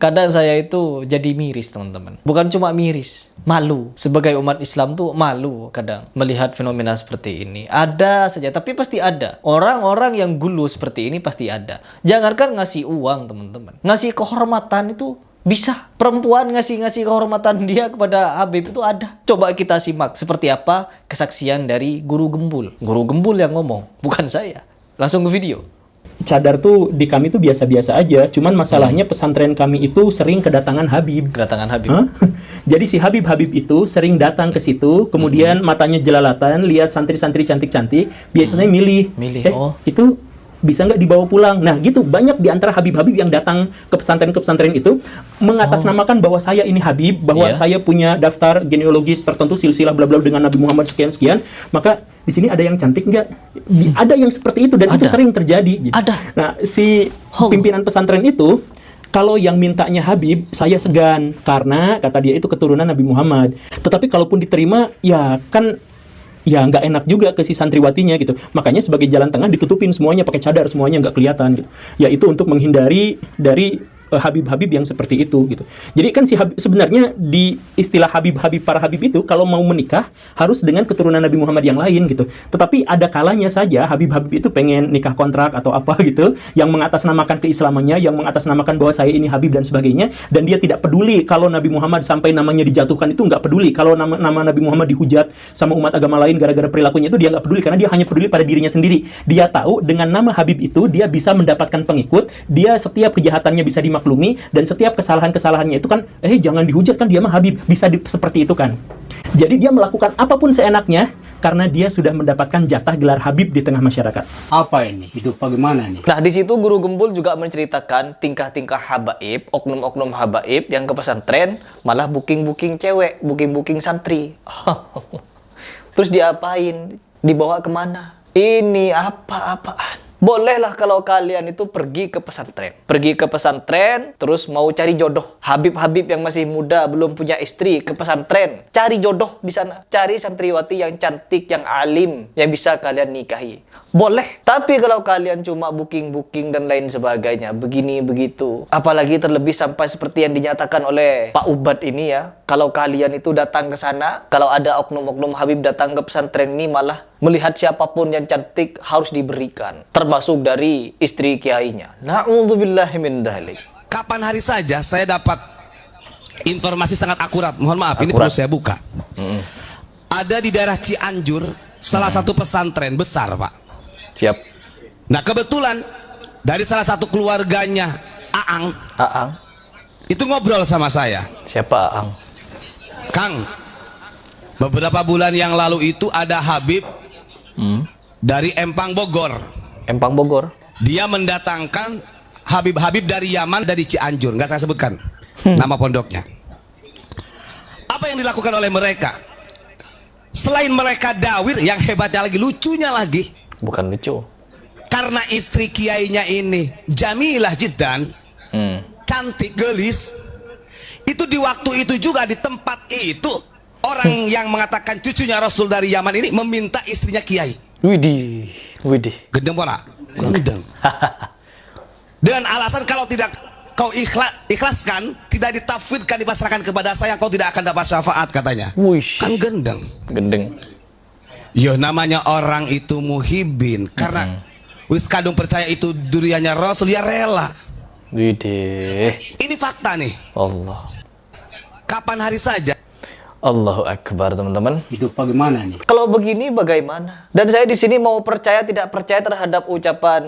Kadang saya itu jadi miris, teman-teman. Bukan cuma miris, malu. Sebagai umat Islam tuh malu kadang melihat fenomena seperti ini. Ada saja, tapi pasti ada. Orang-orang yang gulu seperti ini pasti ada. Jangankan ngasih uang, teman-teman. Ngasih kehormatan itu bisa. Perempuan ngasih kehormatan dia kepada Habib itu ada. Coba kita simak seperti apa kesaksian dari Guru Gembul. Guru Gembul yang ngomong, bukan saya. Langsung ke video. Cadar tuh di kami tuh biasa-biasa aja. Cuman masalahnya pesantren kami itu sering kedatangan Habib. Kedatangan Habib. Hah? Jadi si Habib-Habib itu sering datang ke situ, kemudian matanya jelalatan, lihat santri-santri cantik-cantik, biasanya milih. Oh. Itu bisa nggak dibawa pulang? Nah gitu, banyak di antara Habib-Habib yang datang ke pesantren itu mengatasnamakan bahwa saya ini Habib, bahwa saya punya daftar genealogis tertentu, silsilah bla bla dengan Nabi Muhammad sekian-sekian. Maka di sini ada yang cantik nggak? Ada yang seperti itu, dan itu sering terjadi. Gitu. Ada. Nah, si pimpinan pesantren itu, kalau yang mintanya Habib, saya segan. Karena, kata dia, itu keturunan Nabi Muhammad. Tetapi kalaupun diterima, ya kan, ya nggak enak juga ke si santriwatinya gitu. Makanya sebagai jalan tengah ditutupin semuanya, pakai cadar, semuanya nggak kelihatan gitu. Ya itu untuk menghindari dari Habib-Habib yang seperti itu gitu. Jadi kan si Habib, sebenarnya di istilah Habib-Habib, para Habib itu kalau mau menikah harus dengan keturunan Nabi Muhammad yang lain gitu. Tetapi ada kalanya saja Habib-Habib itu pengen nikah kontrak atau apa gitu, yang mengatasnamakan keislamannya, yang mengatasnamakan bahwa saya ini Habib dan sebagainya, dan dia tidak peduli kalau Nabi Muhammad sampai namanya dijatuhkan, itu nggak peduli. Kalau nama Nabi Muhammad dihujat sama umat agama lain gara-gara perilakunya, itu dia nggak peduli, karena dia hanya peduli pada dirinya sendiri. Dia tahu dengan nama Habib itu dia bisa mendapatkan pengikut, dia setiap kejahatannya bisa dimaklumi, dan setiap kesalahannya itu kan, jangan dihujat, kan dia mah Habib, bisa seperti itu kan. Jadi dia melakukan apapun seenaknya karena dia sudah mendapatkan jatah gelar Habib di tengah masyarakat. Apa ini? Hidup bagaimana nih? Nah, di situ Guru Gembul juga menceritakan tingkah-tingkah habaib, oknum-oknum habaib yang ke pesantren malah booking-booking cewek, booking-booking santri. Terus diapain? Dibawa kemana? Ini apa-apaan? Bolehlah kalau kalian itu pergi ke pesantren. Pergi ke pesantren, terus mau cari jodoh. Habib-habib yang masih muda, belum punya istri, ke pesantren. Cari jodoh di sana. Cari santriwati yang cantik, yang alim, yang bisa kalian nikahi. Boleh. Tapi kalau kalian cuma booking-booking dan lain sebagainya, begini, begitu. Apalagi terlebih sampai seperti yang dinyatakan oleh Pak Ubad ini ya. Kalau kalian itu datang ke sana, kalau ada oknum-oknum Habib datang ke pesantren ini, malah melihat siapapun yang cantik harus diberikan. Termasuk dari istri kiainya. Na'udzubillahi min dzalik. Kapan hari saja saya dapat informasi sangat akurat. Mohon maaf, ini perlu saya buka. Ada di daerah Cianjur, salah satu pesantren besar, Pak. Siap. Nah, kebetulan dari salah satu keluarganya Aang itu ngobrol sama saya. Siapa Aang? Kang, beberapa bulan yang lalu itu ada Habib dari Empang Bogor. Empang Bogor. Dia mendatangkan Habib-Habib dari Yaman, dari Cianjur. Nggak saya sebutkan nama pondoknya. Apa yang dilakukan oleh mereka? Selain mereka dawir, yang hebatnya lagi, lucunya lagi, bukan lucu, karena istri kiainya ini jamilah jiddan, cantik, gelis. Itu di waktu itu juga, di tempat itu, orang yang mengatakan cucunya Rasul dari Yaman ini meminta istrinya kiai. Widih. Gendeng pola, gendeng. Dengan alasan kalau tidak kau ikhlaskan, tidak ditafwidkan, dipasrahkan kepada saya, kau tidak akan dapat syafaat, katanya. Wish. Kan gendeng. Yo, namanya orang itu muhibin, karena wis kadung percaya itu duriannya Rasul, ya rela. Widih. Ini fakta nih. Allah. Kapan hari saja. Allahu Akbar, teman-teman. Hidup bagaimana nih? Kalau begini bagaimana? Dan saya di sini mau percaya tidak percaya terhadap ucapan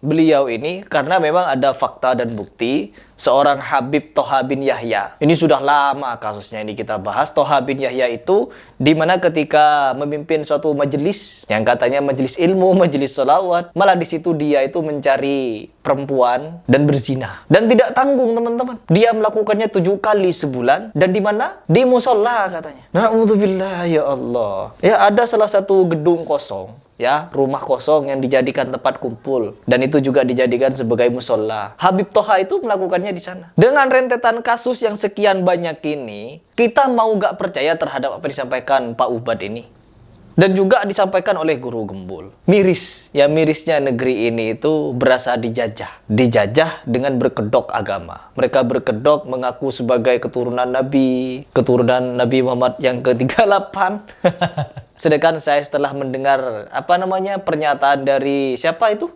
beliau ini karena memang ada fakta dan bukti seorang Habib Toha bin Yahya. Ini sudah lama kasusnya ini kita bahas. Toha bin Yahya itu dimana ketika memimpin suatu majelis yang katanya majelis ilmu, majelis sholawat, malah di situ dia itu mencari perempuan dan berzina. Dan tidak tanggung, teman-teman. Dia melakukannya 7 kali sebulan. Dan di mana? Di musola katanya. Na'udzubillah, ya Allah. Ya, ada salah satu gedung kosong, ya, rumah kosong yang dijadikan tempat kumpul, dan itu juga dijadikan sebagai musola. Habib Toha itu melakukannya di sana. Dengan rentetan kasus yang sekian banyak ini, kita mau gak percaya terhadap apa yang disampaikan Pak Ubad ini? Dan juga disampaikan oleh Guru Gembul. Miris, ya mirisnya negeri ini itu berasa dijajah. Dijajah dengan berkedok agama. Mereka berkedok mengaku sebagai keturunan Nabi Muhammad yang ke-38. Sedangkan saya setelah mendengar pernyataan dari siapa itu?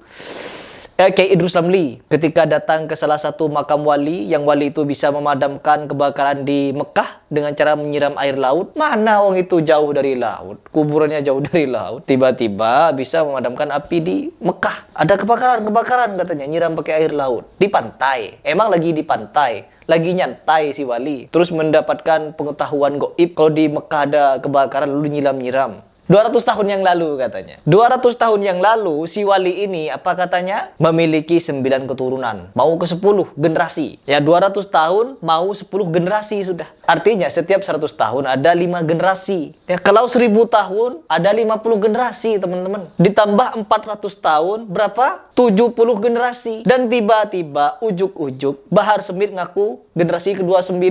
Kiai Idrus Ramli ketika datang ke salah satu makam wali, yang wali itu bisa memadamkan kebakaran di Mekah dengan cara menyiram air laut. Mana wong itu jauh dari laut, kuburannya jauh dari laut, tiba-tiba bisa memadamkan api di Mekah. Ada kebakaran katanya, nyiram pakai air laut di pantai. Emang lagi di pantai, lagi nyantai si wali, terus mendapatkan pengetahuan goib kalau di Mekah ada kebakaran lalu nyiram-nyiram. 200 tahun yang lalu katanya. 200 tahun yang lalu si wali ini apa katanya? Memiliki 9 keturunan. Mau ke 10 generasi. Ya 200 tahun mau 10 generasi sudah. Artinya setiap 100 tahun ada 5 generasi. Ya kalau 1000 tahun ada 50 generasi teman-teman. Ditambah 400 tahun berapa? 70 generasi. Dan tiba-tiba ujuk-ujuk Bahar Smith ngaku generasi ke-29.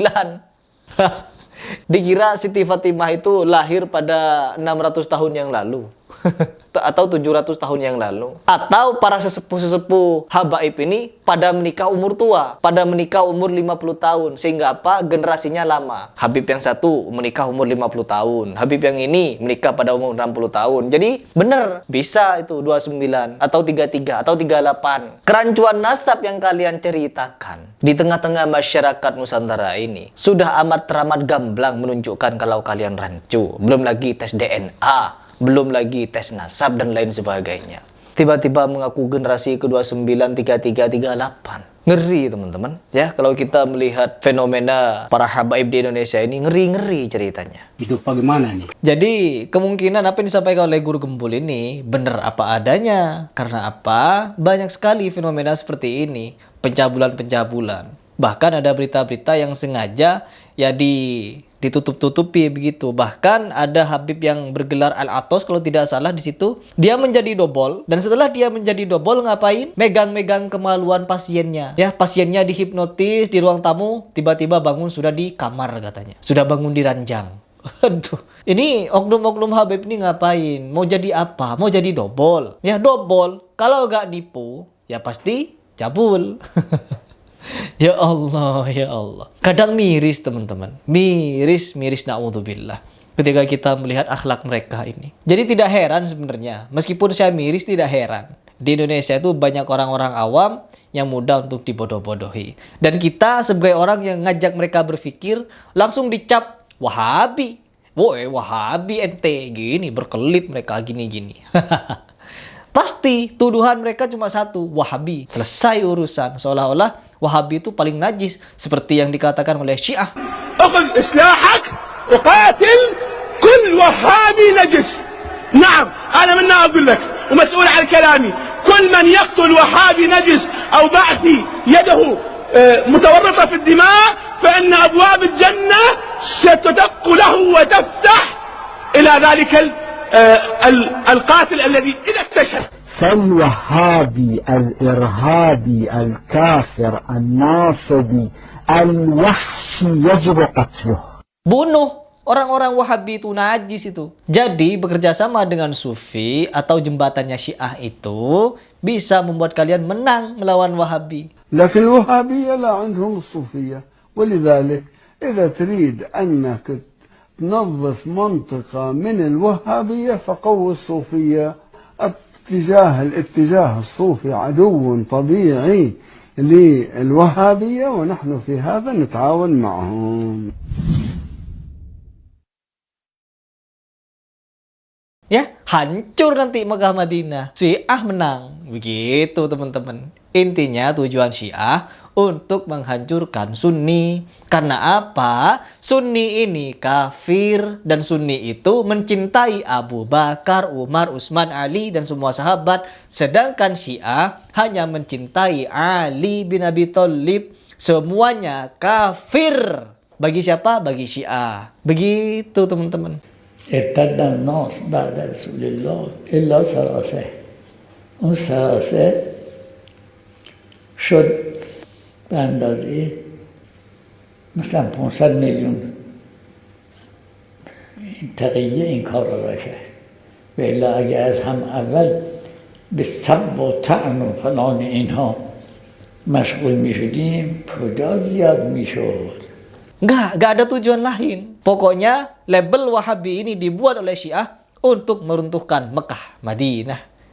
Dikira Siti Fatimah itu lahir pada 600 tahun yang lalu atau 700 tahun yang lalu, atau para sesepuh-sesepuh habaib ini pada menikah umur tua, pada menikah umur 50 tahun, sehingga apa? Generasinya lama. Habib yang satu menikah umur 50 tahun, Habib yang ini menikah pada umur 60 tahun. Jadi benar bisa itu 29 atau 33 atau 38. Kerancuan nasab yang kalian ceritakan di tengah-tengah masyarakat Nusantara ini sudah amat teramat gamblang menunjukkan kalau kalian rancu. Belum lagi tes DNA, belum lagi tes nasab dan lain sebagainya. Tiba-tiba mengaku generasi ke-29, 33, 38. Ngeri teman-teman. Ya, kalau kita melihat fenomena para habaib di Indonesia ini ngeri-ngeri ceritanya. Hidup bagaimana nih? Jadi kemungkinan apa yang disampaikan oleh Guru Gembul ini benar apa adanya. Karena apa? Banyak sekali fenomena seperti ini. Pencabulan-pencabulan. Bahkan ada berita-berita yang sengaja ya ditutup-tutupi begitu. Bahkan ada Habib yang bergelar Al-Atos kalau tidak salah di situ. Dia menjadi dobol, dan setelah dia menjadi dobol ngapain? Megang-megang kemaluan pasiennya. Ya, pasiennya dihipnotis di ruang tamu, tiba-tiba bangun sudah di kamar katanya. Sudah bangun di ranjang. Aduh, ini oknum-oknum Habib ini ngapain? Mau jadi apa? Mau jadi dobol? Ya dobol. Kalau nggak nipu, ya pasti cabul. Ya Allah, ya Allah. Kadang miris teman-teman. Miris na'udzubillah. Ketika kita melihat akhlak mereka ini. Jadi tidak heran sebenarnya. Meskipun saya miris, tidak heran. Di Indonesia itu banyak orang-orang awam yang mudah untuk dibodoh-bodohi. Dan kita sebagai orang yang ngajak mereka berpikir, langsung dicap Wahabi. Woi, Wahabi ente. Gini, berkelit mereka gini-gini. Pasti tuduhan mereka cuma satu, Wahabi. Selesai urusan. Seolah-olah Wahabi itu paling najis, seperti yang dikatakan oleh Syiah. أخذ إسلاحك وقاتل كل وهابي نجس. نعم أنا من أقول لك ومسؤول عن كلامي. كل من يقتل وهابي نجس أو بعثي يده متورطة في الدماء فإن أبواب الجنة ستدق له وتفتح إلى ذلك القاتل الذي إذا استشهد. فالوهابي الإرهابي الكافر الناصبي الوحشي يجب قتله. Bunuh orang-orang Wahabi itu najis itu. Jadi bekerja sama dengan Sufi atau jembatannya Syiah itu bisa membuat kalian menang melawan Wahabi. لكن الوهابية لا عندهم الصوفية، ولذلك إذا تريد أنك تنظف منطقة من الوهابية فقوي الصوفية. الاتجاه الصوفي عدو طبيعي للوهابية ونحن في هذا نتعاون معهم. Ya, hancur nanti Mekah Madinah. Syiah menang. Begitu teman-teman. Intinya tujuan Syiah untuk menghancurkan Sunni. Karena apa? Sunni ini kafir, dan Sunni itu mencintai Abu Bakar, Umar, Utsman, Ali, dan semua sahabat. Sedangkan Syiah hanya mencintai Ali bin Abi Thalib. Semuanya kafir. Bagi siapa? Bagi Syiah. Begitu teman-teman. ارتد الناس بعد رسول الله إلا ثلاثة. اون ثلاثة شد به اندازه مثلا 500 میلیون تقیه این کار را کرد. وإلا اگر از هم اول به سب و طعن و فلان اینها مشغول می شدیم کجا زیاد می شد. Nggak ada tujuan lain. Pokoknya label Wahabi ini dibuat oleh Syiah untuk meruntuhkan Mekah, Madinah.